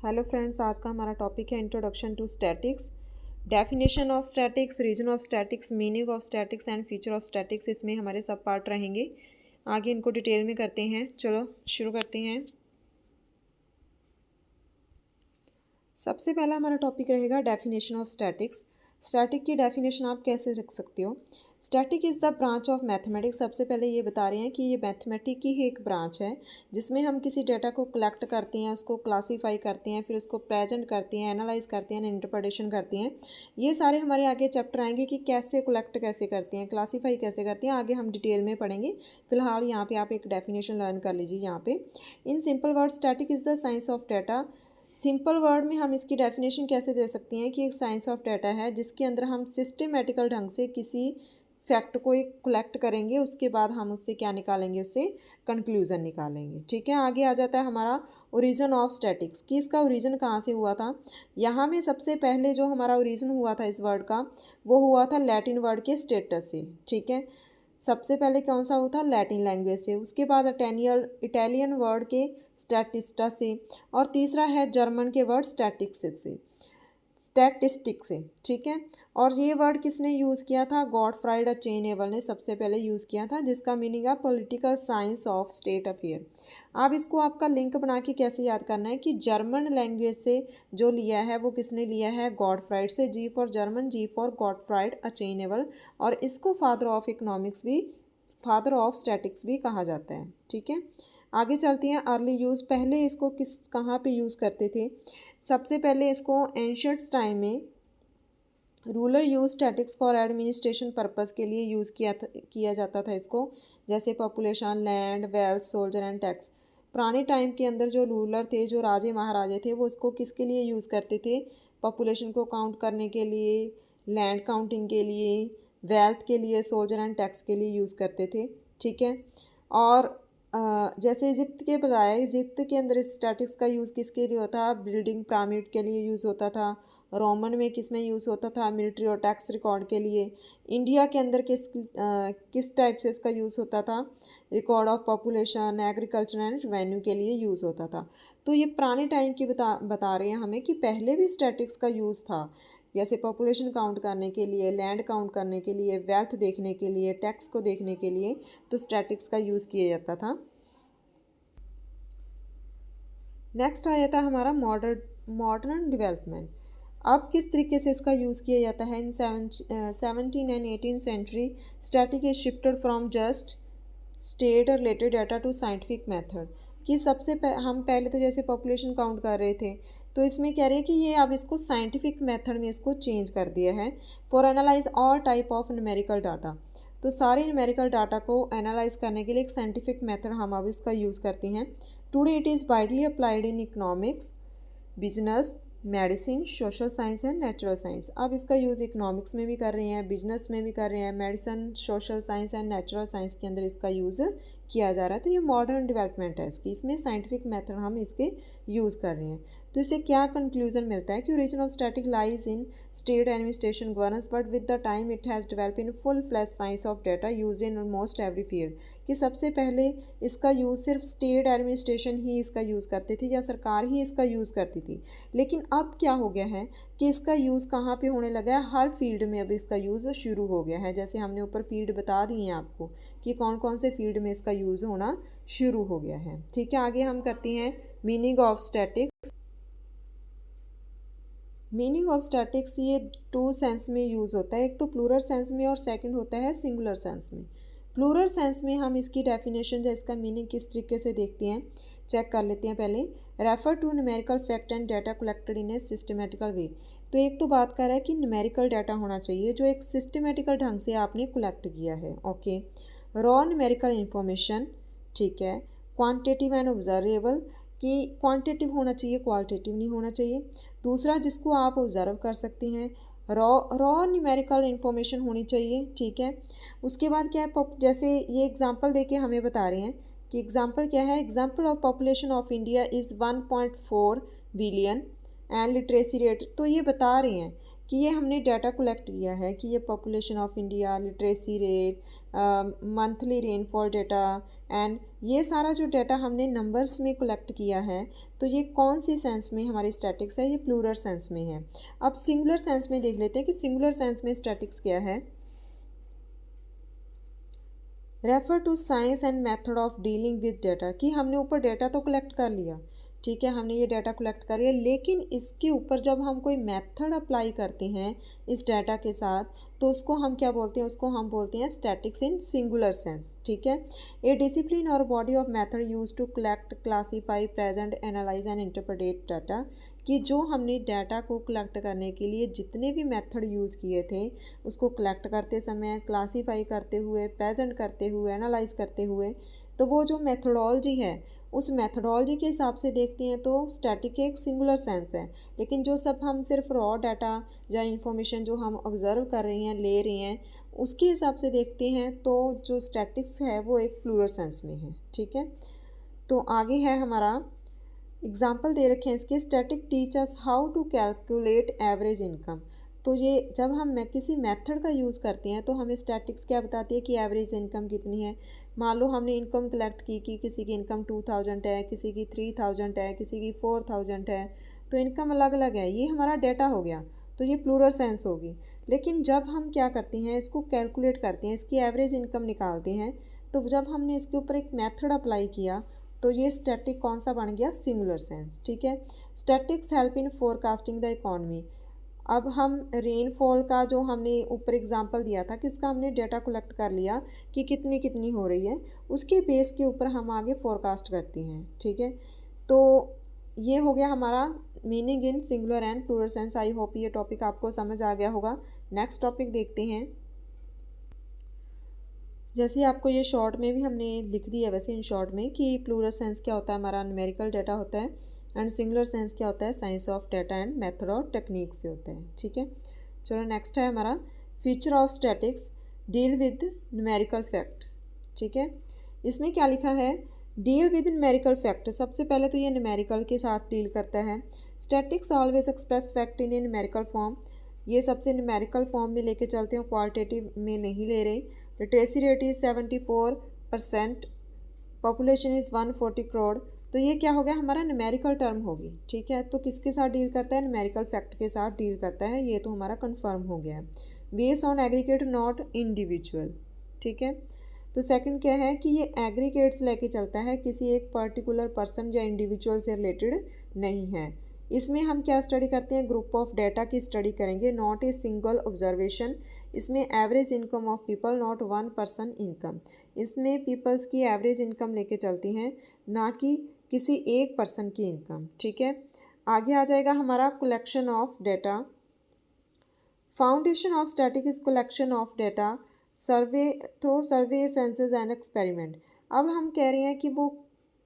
Hello friends, आज का हमारा टॉपिक है introduction to statics. Definition of statics, reason of statics, meaning of statics and feature of statics, इसमें हमारे सब पार्ट रहेंगे। आगे इनको डिटेल में करते हैं। चलो शुरू करते हैं। सबसे पहला हमारा टॉपिक रहेगा डेफिनेशन ऑफ स्टैटिक्स। स्टैटिक की डेफिनेशन आप कैसे रख सकते हो? Static is the branch of mathematics. सबसे पहले ये बता रहे हैं कि ये मैथमेटिक की ही एक ब्रांच है जिसमें हम किसी डेटा को कलेक्ट करते हैं, उसको क्लासीफाई करते हैं, फिर उसको प्रेजेंट करते हैं, एनालाइज करते हैं, इंटरप्रिटेशन करते हैं। ये सारे हमारे आगे चैप्टर आएंगे कि कैसे कलेक्ट कैसे करते हैं, क्लासीफाई कैसे करते हैं, आगे हम डिटेल में पढ़ेंगे। फिलहाल यहाँ पे आप एक डेफिनेशन लर्न कर लीजिए। यहाँ पे in simple word static is the science of data. Simple word में हम इसकी डेफिनेशन कैसे दे सकते हैं कि एक साइंस ऑफ डाटा है जिसके अंदर हम सिस्टमेटिकल ढंग से किसी फैक्ट को एक कलेक्ट करेंगे, उसके बाद हम उससे क्या निकालेंगे, उससे कंक्लूज़न निकालेंगे। ठीक है, आगे आ जाता है हमारा ओरिजिन ऑफ स्टैटिक्स कि इसका ओरिजिन कहाँ से हुआ था। यहाँ में सबसे पहले जो हमारा ओरिजिन हुआ था इस वर्ड का, वो हुआ था लैटिन वर्ड के स्टेटस से। ठीक है, सबसे पहले कौन सा हुआ था? लैटिन लैंग्वेज से। उसके बाद इटालियन वर्ड के स्टैटिस्टा से, और तीसरा है जर्मन के वर्ड स्टैटिस्टिक से। ठीक है, और ये वर्ड किसने यूज़ किया था? गॉटफ्राइड चेनेवल ने सबसे पहले यूज़ किया था, जिसका मीनिंग है political science of state affair. अब इसको आपका लिंक बना के कैसे याद करना है कि जर्मन लैंग्वेज से जो लिया है वो किसने लिया है? गॉटफ्राइड से। G for German, G for Gottfried Achenwall. और इसको फादर ऑफ इकोनॉमिक्स भी, फादर ऑफ स्टैटिक्स भी कहा जाता है। ठीक है, आगे चलती हैं। अर्ली यूज़, पहले इसको कहाँ पे यूज़ करते थे? सबसे पहले इसको एंशियंट्स टाइम में ruler use statics for administration purpose के लिए यूज़ किया जाता था इसको, जैसे population, land, wealth, soldier and tax. पुराने टाइम के अंदर जो रूलर थे, जो राजे महाराजे थे, वो इसको किसके लिए यूज़ करते थे? पॉपुलेशन को काउंट करने के लिए, लैंड काउंटिंग के लिए, वेल्थ के लिए, सोल्जर एंड टैक्स के लिए यूज़ करते थे। ठीक है, और जैसे इजिप्ट के बताया, इजिप्ट के अंदर स्टैटिक्स का यूज़ किसके लिए होता था? बिल्डिंग पिरामिड के लिए यूज़ होता था। रोमन में किस में यूज़ होता था? मिलिट्री और टैक्स रिकॉर्ड के लिए। इंडिया के अंदर किस टाइप से इसका यूज़ होता था? Record of population, agriculture and revenue के लिए यूज़ होता था। तो ये पुराने टाइम की बता रहे हैं हमें कि पहले भी स्टैटिक्स का यूज़ था, जैसे पॉपुलेशन काउंट करने के लिए, लैंड काउंट करने के लिए, वेल्थ देखने के लिए, टैक्स को देखने के लिए, तो स्टैटिक्स का यूज़ किया जाता था। नेक्स्ट आ जाता है हमारा मॉडर्न डेवलपमेंट। अब किस तरीके से इसका यूज़ किया जाता है? In 17 and 18 century static is shifted from just state related data to scientific method. कि हम पहले तो जैसे पॉपुलेशन काउंट कर रहे थे, तो इसमें कह रहे हैं कि ये अब इसको साइंटिफिक मेथड में इसको चेंज कर दिया है। For analyse all type of numerical data, तो सारे न्यूमेरिकल डाटा को एनालाइज करने के लिए एक साइंटिफिक मेथड हम अब इसका यूज़ करते हैं। Today it is widely applied in economics, business, medicine, social science and natural science. अब इसका यूज़ इकोनॉमिक्स में भी कर रहे हैं, बिजनेस में भी कर रहे हैं, medicine, social science and natural science के अंदर इसका यूज़ किया जा रहा है। तो ये मॉडर्न डेवलपमेंट है इसकी, इसमें साइंटिफिक मेथड हम इसके यूज़ कर रहे हैं। तो इससे क्या कंक्लूजन मिलता है कि origin of static lies in state administration governance, but with the time it has develop in full flash science of data use in almost every field. कि सबसे पहले इसका यूज़ सिर्फ स्टेट एडमिनिस्ट्रेशन ही इसका यूज़ करती थी, या सरकार ही इसका यूज़ करती थी। लेकिन अब क्या हो गया है कि इसका यूज़ कहाँ पे होने लगा है? हर फील्ड में अब इसका यूज़ शुरू हो गया है। जैसे हमने ऊपर फील्ड बता दिए हैं आपको कि कौन कौन से फील्ड में इसका यूज़ होना शुरू हो गया है। ठीक है, आगे हम करते हैं meaning of statics. Meaning of statics ये टू सेंस में यूज़ होता है, एक तो प्लूरल सेंस में और सेकंड होता है सिंगुलर सेंस में। प्लूरल सेंस में हम इसकी डेफिनेशन या इसका मीनिंग किस तरीके से देखते हैं, चेक कर लेते हैं। पहले refer to numerical fact and data collected in a systematical way. तो एक तो बात कर रहा है कि न्यूमेरिकल डाटा होना चाहिए जो एक सिस्टमेटिकल ढंग से आपने कलेक्ट किया है। Okay, raw numerical information. ठीक है, क्वांटिटेटिव एंड ऑब्जर्वेबल, कि क्वांटिटेटिव होना चाहिए, क्वालिटेटिव नहीं होना चाहिए। दूसरा जिसको आप ऑब्ज़र्व कर सकते हैं, रॉ न्यूमेरिकल इन्फॉर्मेशन होनी चाहिए। ठीक है, उसके बाद क्या है, जैसे ये एग्जांपल देके हमें बता रहे हैं कि एग्जांपल क्या है? Example of population of India is 1.4 billion and literacy rate. तो ये बता रहे हैं कि ये हमने डाटा कलेक्ट किया है कि ये population of India, literacy rate, monthly rainfall data and ये सारा जो डाटा हमने नंबर्स में कलेक्ट किया है, तो ये कौन सी सेंस में हमारी स्टैटिक्स है, ये प्लूरल सेंस में है। अब सिंगुलर सेंस में देख लेते हैं कि सिंगुलर सेंस में स्टैटिक्स क्या है। Refer to science and method of dealing with data, कि हमने ऊपर डाटा तो कलेक्ट कर लिया, ठीक है, हमने ये डाटा कलेक्ट कर लिया, लेकिन इसके ऊपर जब हम कोई मेथड अप्लाई करते हैं इस डाटा के साथ, तो उसको हम क्या बोलते हैं, उसको हम बोलते हैं स्टैटिक्स इन सिंगुलर सेंस, ठीक है। ए डिसिप्लिन और body of method use to collect, classify, present, analyze and interpret data, कि जो हमने डाटा को कलेक्ट करने के लिए जितने भी मेथड यूज़ किए थे उसको कलेक्ट करते समय, क्लासीफाई करते हुए, प्रेजेंट करते हुए, एनालाइज करते हुए, तो वो जो मेथडोलॉजी है उस मेथडोलॉजी के हिसाब से देखते हैं तो स्टैटिक एक सिंगुलर सेंस है। लेकिन जो सब हम सिर्फ रॉ डाटा या इंफॉर्मेशन जो हम ऑब्ज़र्व कर रहे हैं, ले रहे हैं, उसके हिसाब से देखते हैं तो जो स्टैटिक्स है वो एक प्लूरल सेंस में है, ठीक है। तो आगे है हमारा एग्जाम्पल दे रखे हैं इसके, static teach us how to calculate average income. तो ये जब हम किसी मेथड का यूज़ करते हैं तो हमें स्टैटिक्स क्या बताती है कि एवरेज इनकम कितनी है। मान लो हमने इनकम कलेक्ट की कि किसी की इनकम 2000 है, किसी की 3000 है, किसी की 4000 है, तो इनकम अलग अलग है, ये हमारा डेटा हो गया, तो ये प्लूरल सेंस होगी। लेकिन जब हम क्या करते हैं, इसको कैलकुलेट करते हैं, इसकी एवरेज इनकम निकालते हैं, तो जब हमने इसके ऊपर एक मेथड अप्लाई किया तो ये स्टैटिक कौन सा बन गया, सिंगुलर सेंस, ठीक है। Statics help in forecasting the economy. अब हम रेनफॉल का जो हमने ऊपर एग्जांपल दिया था कि उसका हमने डाटा कलेक्ट कर लिया कि कितनी कितनी हो रही है, उसके बेस के ऊपर हम आगे फोरकास्ट करते हैं, ठीक है। तो ये हो गया हमारा meaning in singular and plural sense. I hope ये टॉपिक आपको समझ आ गया होगा। नेक्स्ट टॉपिक देखते हैं। जैसे आपको ये शॉर्ट में भी हमने लिख दिया है वैसे इन शॉर्ट में कि प्लूरल सेंस क्या होता है, हमारा न्यूमेरिकल डाटा होता है, एंड सिंगुलर सेंस क्या होता है, science of data and method और टेक्निक से होता है, ठीक है। चलो नेक्स्ट है हमारा feature of statics deal with numerical fact, ठीक है। इसमें क्या लिखा है, डील विद न्यूमेरिकल फैक्ट। सबसे पहले तो ये न्यूमेरिकल के साथ डील करता है। Statics always express fact in A numerical form, ये सबसे न्यूमेरिकल फॉर्म में लेके चलते हैं, क्वालिटेटिव में नहीं ले रहे। Literacy rate is 74%, population is 140 crore, तो ये क्या हो गया, हमारा न्यूमेरिकल टर्म होगी, ठीक है। तो किसके साथ डील करता है, न्यूमेरिकल फैक्ट के साथ डील करता है, ये तो हमारा कंफर्म हो गया है। Based on aggregate not individual, ठीक है। तो सेकंड क्या है कि ये एग्रीगेट्स लेके चलता है, किसी एक पर्टिकुलर पर्सन या इंडिविजुअल से रिलेटेड नहीं है। इसमें हम क्या स्टडी करते हैं, ग्रुप ऑफ डाटा की स्टडी करेंगे, नॉट ए सिंगल ऑब्जर्वेशन। इसमें average income of people not one person income, इसमें पीपल्स की एवरेज इनकम लेके चलती हैं, ना कि किसी एक पर्सन की इनकम, ठीक है। आगे आ जाएगा हमारा collection of data. Foundation of static is collection of data survey through survey, census and experiment. अब हम कह रहे हैं कि वो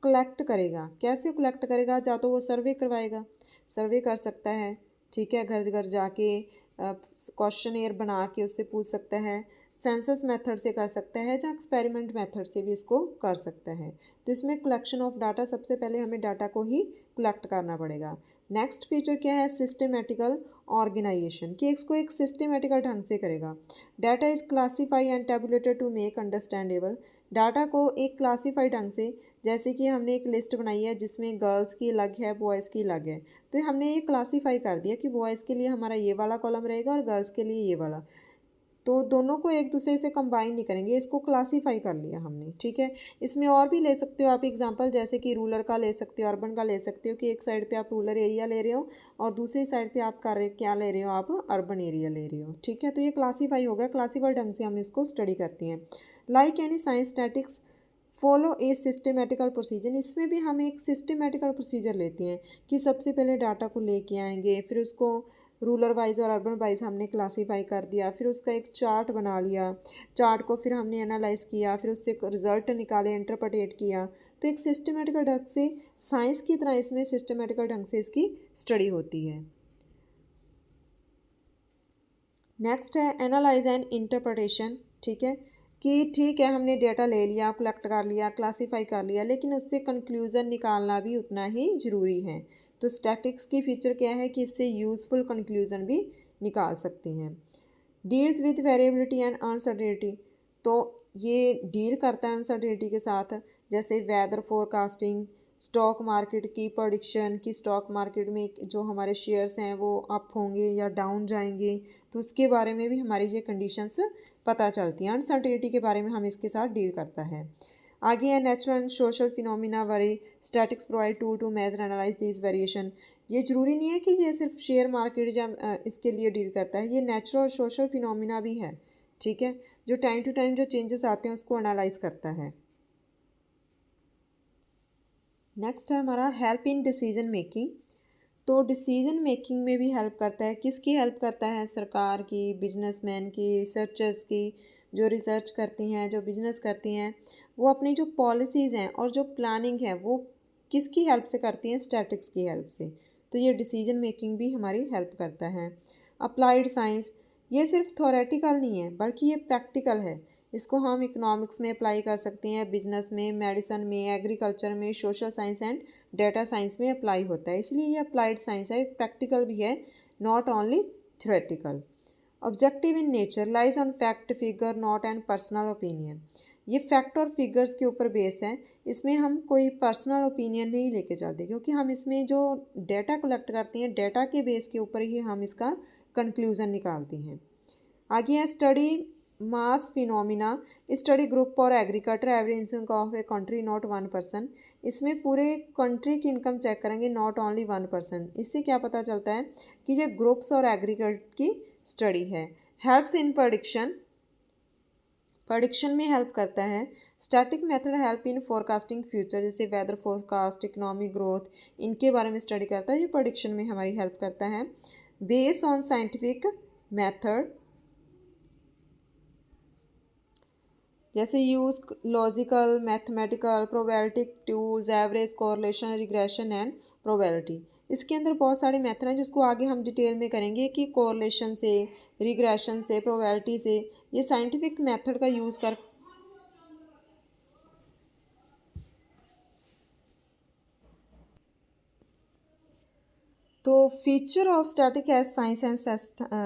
कलेक्ट करेगा, कैसे कलेक्ट करेगा, या तो वो सर्वे करवाएगा, सर्वे कर सकता है, ठीक है, घर घर जाके क्वेश्चनेयर बना के उससे पूछ सकता है, सेंसस मेथड से कर सकता है, या एक्सपेरिमेंट मेथड से भी इसको कर सकता है। तो इसमें कलेक्शन ऑफ डाटा, सबसे पहले हमें डाटा को ही कलेक्ट करना पड़ेगा। नेक्स्ट फीचर क्या है, सिस्टमेटिकल ऑर्गेनाइजेशन, कि इसको एक सिस्टमेटिकल ढंग से करेगा। Data is classify and tabulated to make understandable, data को एक क्लासीफाई ढंग से, जैसे कि हमने एक लिस्ट बनाई है जिसमें गर्ल्स की अलग है, बॉयज़ की अलग है, तो हमने ये क्लासीफाई कर दिया कि बॉयज़ के लिए हमारा ये वाला कॉलम रहेगा और गर्ल्स के लिए ये वाला, तो दोनों को एक दूसरे से कंबाइन नहीं करेंगे, इसको क्लासीफाई कर लिया हमने, ठीक है। इसमें और भी ले सकते हो आप एग्जांपल, जैसे कि रूरल का ले सकते हो, अर्बन का ले सकते हो, कि एक साइड पे आप रूरल एरिया ले रहे हो और दूसरी साइड पे आप कर रहे क्या ले रहे हो, आप अर्बन एरिया ले रहे हो, ठीक है। तो ये क्लासीफाई हो गया, क्लासीफाई ढंग से हम इसको स्टडी करते हैं। Like any science statics follow a systematical procedure, इसमें भी हम एक सिस्टमेटिकल प्रोसीजर लेते हैं कि सबसे पहले डाटा को लेके आएंगे, फिर उसको रूरल वाइज और अर्बन वाइज हमने क्लासीफाई कर दिया, फिर उसका एक चार्ट बना लिया, चार्ट को फिर हमने एनालाइज किया, फिर उससे रिजल्ट निकाले, इंटरप्रेट किया। तो एक सिस्टमेटिकल ढंग से, साइंस की तरह इसमें सिस्टमेटिकल ढंग से इसकी स्टडी होती है। नेक्स्ट है एनालाइज एंड इंटरप्रिटेशन, ठीक है, कि ठीक है हमने डेटा ले लिया, कलेक्ट कर लिया, क्लासीफाई कर लिया, लेकिन उससे कंक्लूज़न निकालना भी उतना ही ज़रूरी है। तो स्टैटिक्स की फ़ीचर क्या है कि इससे यूज़फुल कंक्लूज़न भी निकाल सकते हैं। Deals with variability and uncertainty, तो ये डील करता है अनसर्टेनिटी के साथ, जैसे वेदर फोरकास्टिंग, स्टॉक मार्केट की प्रेडिक्शन कि स्टॉक मार्केट में जो हमारे शेयर्स हैं वो अप होंगे या डाउन जाएंगे, तो उसके बारे में भी हमारी ये कंडीशंस पता चलती हैं। अनसर्टेनिटी के बारे में हम इसके साथ डील करता है। आगे है natural and social phenomena vary statics provide tool to measure analyze this variation. ये ज़रूरी नहीं है कि ये सिर्फ शेयर मार्केट या इसके लिए डील करता है, ये नेचुरल और सोशल फिनोमिना भी है, ठीक है, जो टाइम टू टाइम जो चेंजेस आते हैं उसको एनालाइज करता है। नेक्स्ट है हमारा हेल्प इन डिसीजन मेकिंग। तो डिसीजन मेकिंग में भी हेल्प करता है। किसकी हेल्प करता है? सरकार की, बिजनेसमैन की, रिसर्चर्स की। जो रिसर्च करती हैं, जो बिजनेस करती हैं, वो अपनी जो पॉलिसीज़ हैं और जो प्लानिंग है वो किसकी हेल्प से करती हैं? स्टैटिक्स की हेल्प से। तो ये डिसीजन मेकिंग भी हमारी हेल्प करता है। अप्लाइड साइंस, ये सिर्फ थ्योरेटिकल नहीं है बल्कि ये प्रैक्टिकल है। इसको हम इकोनॉमिक्स में अप्लाई कर सकते हैं, बिजनेस में, मेडिसिन में, एग्रीकल्चर में, social science and data science में अप्लाई होता है, इसलिए ये अप्लाइड साइंस है, प्रैक्टिकल भी है, not only theoretical. Objective in nature, lies on fact, figure, not and personal opinion. ये फैक्ट और फिगर्स के ऊपर बेस है, इसमें हम कोई पर्सनल ओपिनियन नहीं लेके चलते, क्योंकि हम इसमें जो डेटा कलेक्ट करते हैं डेटा के बेस के ऊपर ही हम इसका कंक्लूज़न निकालते हैं। आगे है स्टडी मास फिनोमिना, स्टडी ग्रुप और agriculture average income of a country not 1%। इसमें पूरे कंट्री की इनकम चेक करेंगे, नॉट ओनली 1%। इससे क्या पता चलता है कि ये ग्रुप्स और एग्रीकल्चर की स्टडी है। हेल्प्स इन प्रेडिक्शन, प्रेडिक्शन में हेल्प करता है। Static method help in forecasting future, जैसे वेदर फोरकास्ट, इकोनॉमिक ग्रोथ, इनके बारे में स्टडी करता है, ये प्रेडिक्शन में हमारी हेल्प करता है। बेस ऑन साइंटिफिक मेथड, जैसे use logical, mathematical, probability tools, average, correlation, regression and probability. इसके अंदर बहुत सारे मेथड हैं जिसको आगे हम डिटेल में करेंगे कि कोरिलेशन से, रिग्रेशन से, प्रोबेबिलिटी से, ये साइंटिफिक मेथड का यूज़ कर। तो feature of static as science and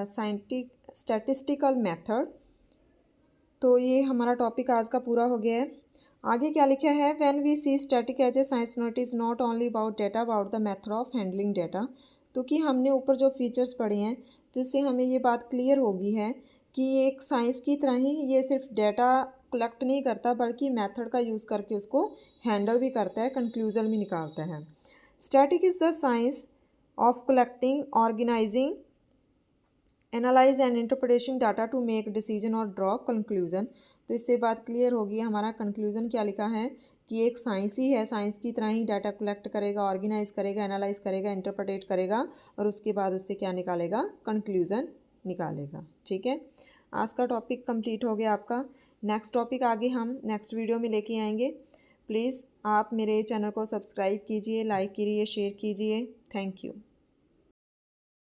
scientific statistical method. तो ये हमारा टॉपिक आज का पूरा हो गया है। आगे क्या लिखा है? When we see static as a science note is not only about data, about the method of handling data. तो कि हमने ऊपर जो फीचर्स पढ़े हैं तो इससे हमें ये बात क्लियर होगी है कि ये एक साइंस की तरह ही ये सिर्फ डेटा कलेक्ट नहीं करता बल्कि मेथड का यूज़ करके उसको हैंडल भी करता है, कंक्लूजन भी निकालता है। Static is the science of collecting, organizing, analyze and interpretation data to make decision और ड्रॉ कंक्लूजन। तो इससे बात क्लियर होगी। हमारा कंक्लूजन क्या लिखा है कि एक साइंस ही है, साइंस की तरह ही डाटा कलेक्ट करेगा, ऑर्गेनाइज करेगा, एनालाइज करेगा, इंटरप्रेट करेगा और उसके बाद उससे क्या निकालेगा? कंक्लूजन निकालेगा। ठीक है, आज का टॉपिक कंप्लीट हो गया आपका। नेक्स्ट टॉपिक आगे हम नेक्स्ट वीडियो में लेके आएंगे। प्लीज़ आप मेरे चैनल को सब्सक्राइब कीजिए, लाइक कीजिए, शेयर कीजिए। Thank you.